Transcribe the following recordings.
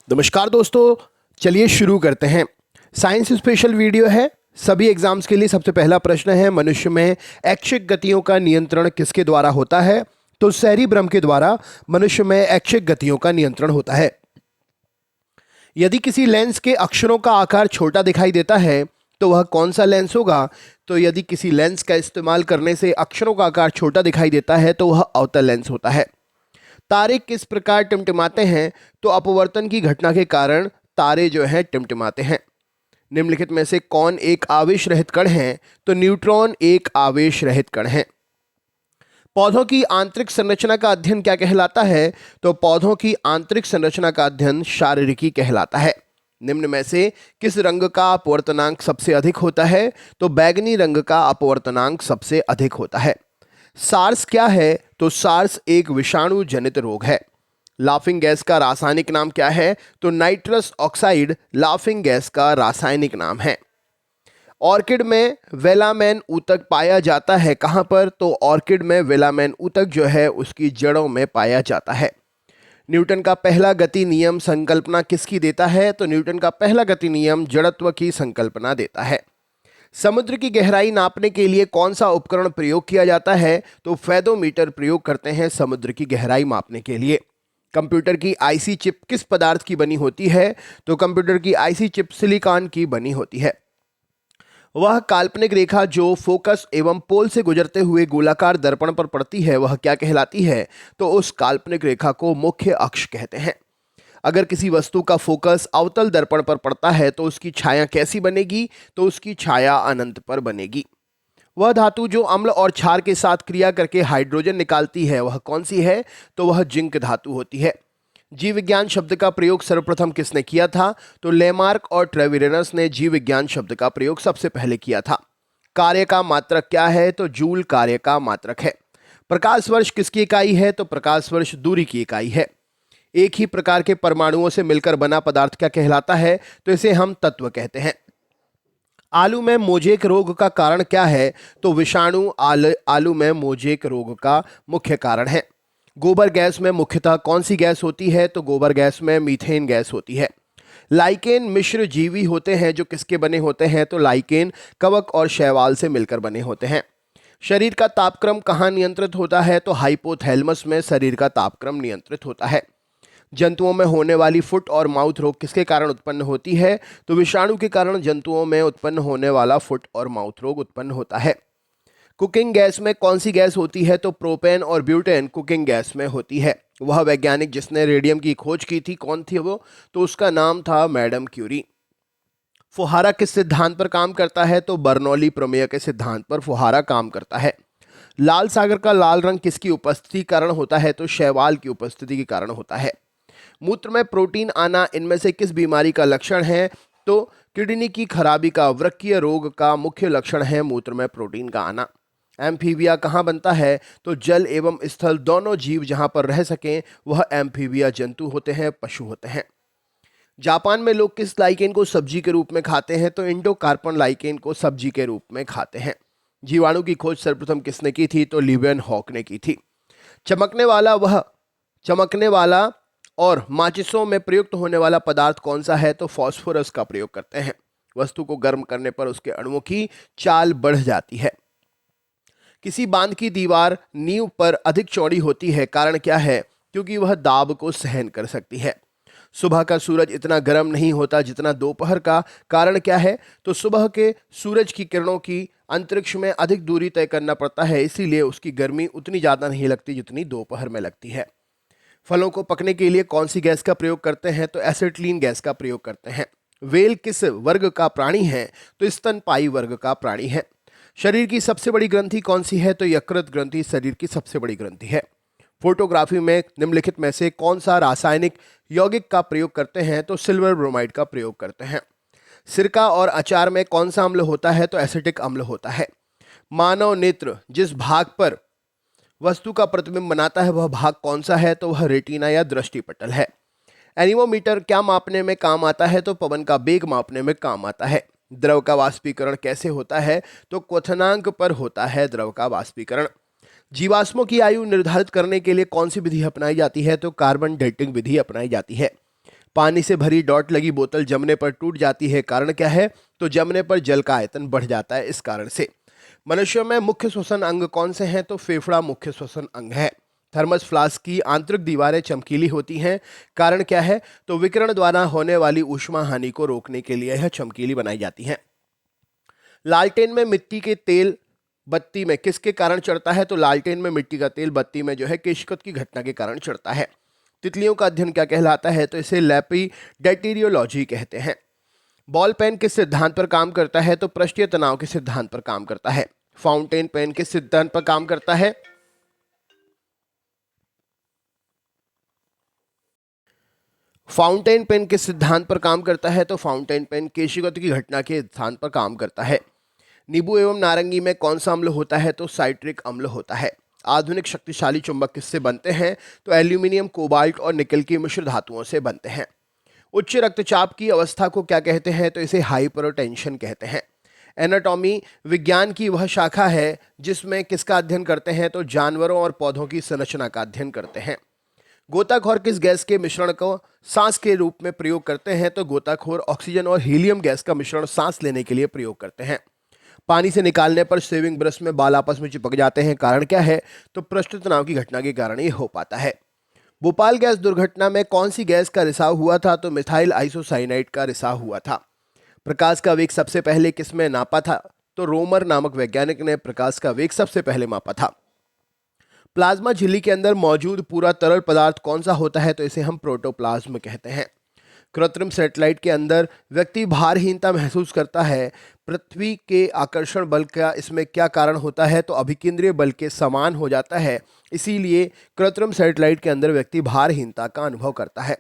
नमस्कार दोस्तों, चलिए शुरू करते हैं। साइंस स्पेशल वीडियो है सभी एग्जाम्स के लिए। सबसे पहला प्रश्न है, मनुष्य में ऐच्छिक गतियों का नियंत्रण किसके द्वारा होता है? तो सेरिब्रम के द्वारा मनुष्य में ऐच्छिक गतियों का नियंत्रण होता है। यदि किसी लेंस के अक्षरों का आकार छोटा दिखाई देता है तो वह कौन सा लेंस होगा? तो यदि किसी लेंस का इस्तेमाल करने से अक्षरों का आकार छोटा दिखाई देता है तो वह अवतल लेंस होता है। तारे किस प्रकार टिमटिमाते हैं? तो अपवर्तन की घटना के कारण तारे जो हैं टिमटिमाते हैं। निम्नलिखित में से कौन एक आवेश रहित कण है? तो न्यूट्रॉन एक आवेश रहित कण है। पौधों की आंतरिक संरचना का अध्ययन क्या कहलाता है? तो पौधों की आंतरिक संरचना का अध्ययन शारीरिकी कहलाता है। निम्न में से किस रंग का अपवर्तनांक सबसे अधिक होता है? तो बैगनी रंग का अपवर्तनांक सबसे अधिक होता है। सार्स क्या है? तो सार्स एक विषाणु जनित रोग है। लाफिंग गैस का रासायनिक नाम क्या है? तो नाइट्रस ऑक्साइड लाफिंग गैस का रासायनिक नाम है। ऑर्किड में वेलामेन ऊतक पाया जाता है कहां पर? तो ऑर्किड में वेलामेन ऊतक जो है उसकी जड़ों में पाया जाता है। न्यूटन का पहला गति नियम संकल्पना किसकी देता है? तो न्यूटन का पहला गति नियम जड़त्व की संकल्पना देता है। समुद्र की गहराई नापने के लिए कौन सा उपकरण प्रयोग किया जाता है? तो फेदोमीटर प्रयोग करते हैं समुद्र की गहराई मापने के लिए। कंप्यूटर की आईसी चिप किस पदार्थ की बनी होती है? तो कंप्यूटर की आईसी चिप सिलिकॉन की बनी होती है। वह काल्पनिक रेखा जो फोकस एवं पोल से गुजरते हुए गोलाकार दर्पण पर पड़ती है वह क्या कहलाती है? तो उस काल्पनिक रेखा को मुख्य अक्ष कहते हैं। अगर किसी वस्तु का फोकस अवतल दर्पण पर पड़ता है तो उसकी छाया कैसी बनेगी? तो उसकी छाया अनंत पर बनेगी। वह धातु जो अम्ल और क्षार के साथ क्रिया करके हाइड्रोजन निकालती है वह कौन सी है? तो वह जिंक धातु होती है। जीव विज्ञान शब्द का प्रयोग सर्वप्रथम किसने किया था? तो लेमार्क और ट्रेविरेनस ने जीव विज्ञान शब्द का प्रयोग सबसे पहले किया था। कार्य का मात्रक क्या है? तो जूल कार्य का मात्रक है। प्रकाश वर्ष किसकी इकाई है? तो प्रकाश वर्ष दूरी की इकाई है। एक ही प्रकार के परमाणुओं से मिलकर बना पदार्थ क्या कहलाता है? तो इसे हम तत्व कहते हैं। आलू में मोजेक रोग का कारण क्या है? तो विषाणु आलू में मोजेक रोग का मुख्य कारण है। गोबर गैस में मुख्यतः कौन सी गैस होती है? तो गोबर गैस में मीथेन गैस होती है। लाइकेन मिश्र जीवी होते हैं जो किसके बने होते हैं? तो लाइकेन कवक और शैवाल से मिलकर बने होते हैं। शरीर का तापक्रम कहाँ नियंत्रित होता है? तो हाइपोथैलेमस में शरीर का तापक्रम नियंत्रित होता है। जंतुओं में होने वाली फुट और माउथ रोग किसके कारण उत्पन्न होती है? तो विषाणु के कारण जंतुओं में उत्पन्न होने वाला फुट और माउथ रोग उत्पन्न होता है। कुकिंग गैस में कौन सी गैस होती है? तो प्रोपेन और ब्यूटेन कुकिंग गैस में होती है। वह वैज्ञानिक जिसने रेडियम की खोज की थी कौन थी वो? तो उसका नाम था मैडम क्यूरी। फुहारा किस सिद्धांत पर काम करता है? तो बर्नौली प्रमेय के सिद्धांत पर फुहारा काम करता है। लाल सागर का लाल रंग किसकी उपस्थिति कारण होता है? तो शैवाल की उपस्थिति के कारण होता है। मूत्र में प्रोटीन आना इनमें से किस बीमारी का लक्षण है? तो किडनी की खराबी का, वृक्कीय रोग का मुख्य लक्षण है मूत्र में प्रोटीन का आना। एम्फीबिया कहाँ बनता है? तो जल एवं स्थल दोनों जीव जहाँ पर रह सकें वह एम्फीबिया जंतु होते हैं, पशु होते हैं। जापान में लोग किस लाइकेन को सब्जी के रूप में खाते हैं? तो इंडोकार्पन लाइकेन को सब्जी के रूप में खाते हैं। जीवाणु की खोज सर्वप्रथम किसने की थी? तो लिवेन हॉक ने की थी। चमकने वाला और माचिसों में प्रयुक्त होने वाला पदार्थ कौन सा है? तो फास्फोरस का प्रयोग करते हैं। वस्तु को गर्म करने पर उसके अणुओं की चाल बढ़ जाती है। किसी बांध की दीवार नींव पर अधिक चौड़ी होती है, कारण क्या है? क्योंकि वह दाब को सहन कर सकती है। सुबह का सूरज इतना गर्म नहीं होता जितना दोपहर का, कारण क्या है? तो सुबह के सूरज की किरणों की अंतरिक्ष में अधिक दूरी तय करना पड़ता है, इसीलिए उसकी गर्मी उतनी ज़्यादा नहीं लगती जितनी दोपहर में लगती है। फलों को पकने के लिए कौन सी गैस का प्रयोग करते हैं? तो एसिटिलीन गैस का प्रयोग करते हैं। व्हेल किस वर्ग का प्राणी है? तो स्तनपायी वर्ग का प्राणी है। शरीर की सबसे बड़ी ग्रंथि कौन सी है? तो यकृत ग्रंथि शरीर की सबसे बड़ी ग्रंथि है। फोटोग्राफी में निम्नलिखित में से कौन सा रासायनिक यौगिक का प्रयोग करते हैं? तो सिल्वर ब्रोमाइड का प्रयोग करते हैं। सिरका और अचार में कौन सा अम्ल होता है? तो एसिटिक अम्ल होता है। मानव नेत्र जिस भाग पर वस्तु का प्रतिबिंब बनाता है वह भाग कौन सा है? तो वह रेटिना या दृष्टिपटल है। एनीमोमीटर क्या मापने में काम आता है? तो पवन का वेग मापने में काम आता है। द्रव का वाष्पीकरण कैसे होता है? तो क्वथनांक पर होता है द्रव का वाष्पीकरण। जीवाश्मों की आयु निर्धारित करने के लिए कौन सी विधि अपनाई जाती है? तो कार्बन डेटिंग विधि अपनाई जाती है। पानी से भरी डॉट लगी बोतल जमने पर टूट जाती है, कारण क्या है? तो जमने पर जल का आयतन बढ़ जाता है, इस कारण से। मनुष्य में मुख्य श्वसन अंग कौन से हैं? तो फेफड़ा मुख्य श्वसन अंग है। थर्मस फ्लास्क की आंतरिक दीवारें चमकीली होती हैं, कारण क्या है? तो विकिरण द्वारा होने वाली ऊष्मा हानि को रोकने के लिए यह चमकीली बनाई जाती हैं। लालटेन में मिट्टी के तेल बत्ती में किसके कारण चढ़ता है? तो लालटेन में मिट्टी का तेल बत्ती में जो है केशिकत की घटना के कारण चढ़ता है। तितलियों का अध्ययन क्या कहलाता है? तो इसे लेपिडेटेरियोलॉजी कहते हैं। बॉल पेन किस सिद्धांत पर काम करता है? तो पृष्ठीय तनाव के सिद्धांत पर काम करता है। फाउंटेन पेन किस सिद्धांत पर काम करता है? फाउंटेन पेन किस सिद्धांत पर काम करता है? तो फाउंटेन पेन केशिकत की घटना के सिद्धांत पर काम करता है। नींबू एवं नारंगी में कौन सा अम्ल होता है? तो साइट्रिक अम्ल होता है। आधुनिक शक्तिशाली चुंबक किससे बनते हैं? तो एल्यूमिनियम, कोबाल्ट और निकल की मिश्र धातुओं से बनते हैं। उच्च रक्तचाप की अवस्था को क्या कहते हैं? तो इसे हाइपरटेंशन कहते हैं। एनाटॉमी विज्ञान की वह शाखा है जिसमें किसका अध्ययन करते हैं? तो जानवरों और पौधों की संरचना का अध्ययन करते हैं। गोताखोर किस गैस के मिश्रण को सांस के रूप में प्रयोग करते हैं? तो गोताखोर ऑक्सीजन और हीलियम गैस का मिश्रण सांस लेने के लिए प्रयोग करते हैं। पानी से निकालने पर शेविंग ब्रश में बाल आपस में चिपक जाते हैं, कारण क्या है? तो पृष्ठ तनाव की घटना के कारण ये हो पाता है। भोपाल गैस दुर्घटना में कौन सी गैस का रिसाव हुआ था? तो मिथाइल आइसोसाइनाइड का रिसाव हुआ था। प्रकाश का वेग सबसे पहले किसमें नापा था? तो रोमर नामक वैज्ञानिक ने प्रकाश का वेग सबसे पहले मापा था। प्लाज्मा झिल्ली के अंदर मौजूद पूरा तरल पदार्थ कौन सा होता है? तो इसे हम प्रोटोप्लाज्म कहते हैं। कृत्रिम सैटेलाइट के अंदर व्यक्ति भारहीनता महसूस करता है, पृथ्वी के आकर्षण बल का इसमें क्या कारण होता है? तो अभिकेंद्रीय बल के समान हो जाता है, इसीलिए कृत्रिम सैटेलाइट के अंदर व्यक्ति भारहीनता का अनुभव करता है।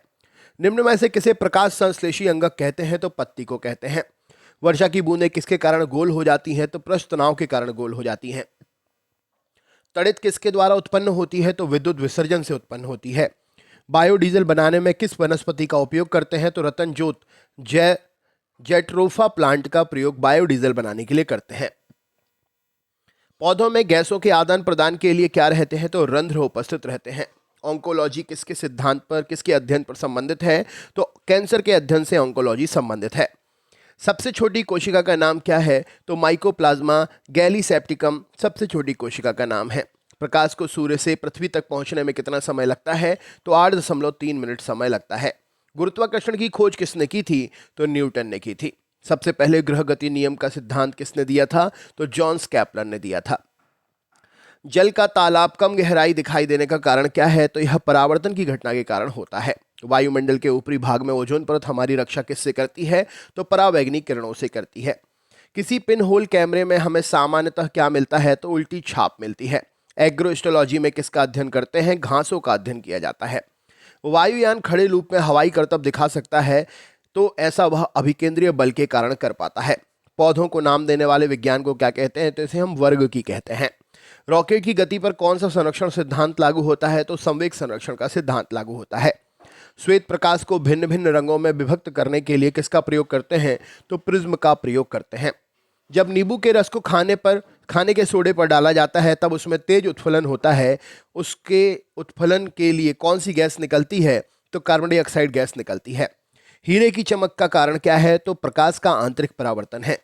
निम्न में से किसे प्रकाश संश्लेषी अंगक कहते हैं? तो पत्ती को कहते हैं। वर्षा की बूंदें किसके कारण गोल हो जाती हैं? तो पृष्ठ तनाव के कारण गोल हो जाती हैं। तड़ित किसके द्वारा उत्पन्न होती है? तो विद्युत विसर्जन से उत्पन्न होती है। बायोडीजल बनाने में किस वनस्पति का उपयोग करते हैं? तो रतन जोत जेट्रोफा प्लांट का प्रयोग बायोडीजल बनाने के लिए करते हैं। पौधों में गैसों के आदान प्रदान के लिए क्या रहते हैं? तो रंध्र उपस्थित रहते हैं। ऑन्कोलॉजी किसके सिद्धांत पर, किसके अध्ययन पर संबंधित है? तो कैंसर के अध्ययन से ऑन्कोलॉजी संबंधित है। सबसे छोटी कोशिका का नाम क्या है? तो माइकोप्लाज्मा गैलीसेप्टिकम सबसे छोटी कोशिका का नाम है। प्रकाश को सूर्य से पृथ्वी तक पहुंचने में कितना समय लगता है? तो 8.3 मिनट समय लगता है। गुरुत्वाकर्षण की खोज किसने की थी? तो न्यूटन ने की थी। सबसे पहले ग्रह गति नियम का सिद्धांत किसने दिया था? तो जॉन्स कैपलर ने दिया था। जल का तालाब कम गहराई दिखाई देने का कारण क्या है? तो यह परावर्तन की घटना के कारण होता है। वायुमंडल के ऊपरी भाग में ओजोन परत हमारी रक्षा किससे करती है? तो परावैंगनिक किरणों से करती है। किसी पिन होल कैमरे में हमें सामान्यतः क्या मिलता है? तो उल्टी छाप मिलती है। एग्रोस्टोलॉजी में किसका अध्ययन करते हैं? घासों का अध्ययन किया जाता है। वायुयान खड़े लूप में हवाई करतब दिखा सकता है, तो ऐसा वह अभिकेंद्रीय बल के कारण कर पाता है। पौधों को नाम देने वाले विज्ञान को क्या कहते हैं? तो इसे हम वर्ग की कहते हैं। रॉकेट की गति पर कौन सा संरक्षण सिद्धांत लागू होता है? तो संवेग संरक्षण का सिद्धांत लागू होता है। श्वेत प्रकाश को भिन्न भिन्न रंगों में विभक्त करने के लिए किसका प्रयोग करते हैं? तो प्रिज्म का प्रयोग करते हैं। जब नींबू के रस को खाने के सोडे पर डाला जाता है तब उसमें तेज उत्फलन होता है। उसके उत्फलन के लिए कौन सी गैस निकलती है? तो कार्बन डाइऑक्साइड गैस निकलती है। हीरे की चमक का कारण क्या है? तो प्रकाश का आंतरिक परावर्तन है।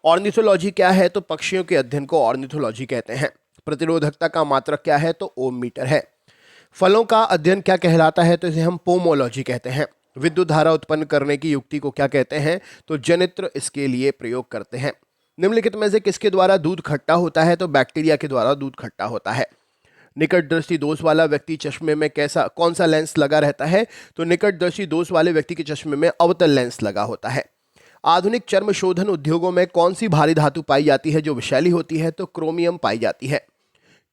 ऑर्निथोलॉजी क्या है? तो पक्षियों के अध्ययन को ऑर्निथोलॉजी कहते हैं। प्रतिरोधकता का मात्रक क्या है? तो ओम मीटर है। फलों का अध्ययन क्या कहलाता है? तो इसे हम पोमोलॉजी कहते हैं। विद्युत धारा उत्पन्न करने की युक्ति को क्या कहते हैं? तो जनित्र इसके लिए प्रयोग करते हैं। निम्नलिखित में से किसके द्वारा दूध खट्टा होता है? तो बैक्टीरिया के द्वारा दूध खट्टा होता है। निकट दृष्टि दोष वाला व्यक्ति चश्मे में कौन सा लेंस लगा रहता है? तो निकट दृष्टि दोष वाले व्यक्ति के चश्मे में अवतल लेंस लगा होता है। आधुनिक चर्म शोधन उद्योगों में कौन सी भारी धातु पाई जाती है जो विषैली होती है? तो क्रोमियम पाई जाती है।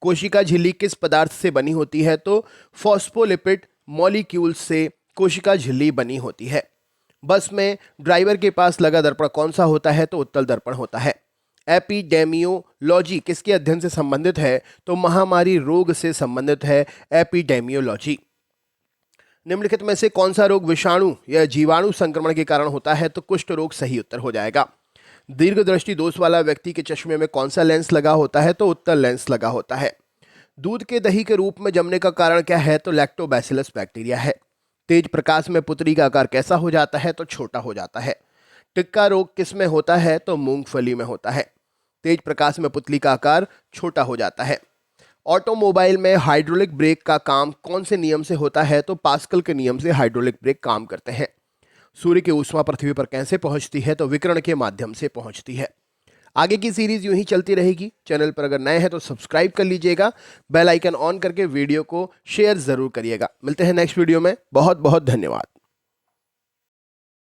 कोशिका झिल्ली किस पदार्थ से बनी होती है? तो फॉस्फोलिपिड मॉलिक्यूल से कोशिका झिल्ली बनी होती है। बस में ड्राइवर के पास लगा दर्पण कौन सा होता है? तो उत्तल दर्पण होता है। एपिडेमियोलॉजी किसके अध्ययन से संबंधित है? तो महामारी रोग से संबंधित है एपिडेमियोलॉजी। निम्नलिखित में से कौन सा रोग विषाणु या जीवाणु संक्रमण के कारण होता है? तो कुष्ठ रोग सही उत्तर हो जाएगा। दीर्घ दृष्टि दोष वाला व्यक्ति के चश्मे में कौन सा लेंस लगा होता है? तो उत्तल लेंस लगा होता है। दूध के दही के रूप में जमने का कारण क्या है? तो लैक्टोबैसिलस बैक्टीरिया है। तेज प्रकाश में पुतली का आकार कैसा हो जाता है? तो छोटा हो जाता है। टिक्का रोग किस में होता है? तो मूंगफली में होता है। तेज प्रकाश में पुतली का आकार छोटा हो जाता है। ऑटोमोबाइल में हाइड्रोलिक ब्रेक का काम कौन से नियम से होता है? तो पास्कल के नियम से हाइड्रोलिक ब्रेक काम करते हैं। सूर्य की ऊष्मा पृथ्वी पर कैसे पहुंचती है? तो विकिरण के माध्यम से पहुंचती है। आगे की सीरीज यूं ही चलती रहेगी। चैनल पर अगर नए हैं तो सब्सक्राइब कर लीजिएगा, बेल आइकन ऑन करके वीडियो को शेयर जरूर करिएगा। मिलते हैं नेक्स्ट वीडियो में। बहुत बहुत धन्यवाद।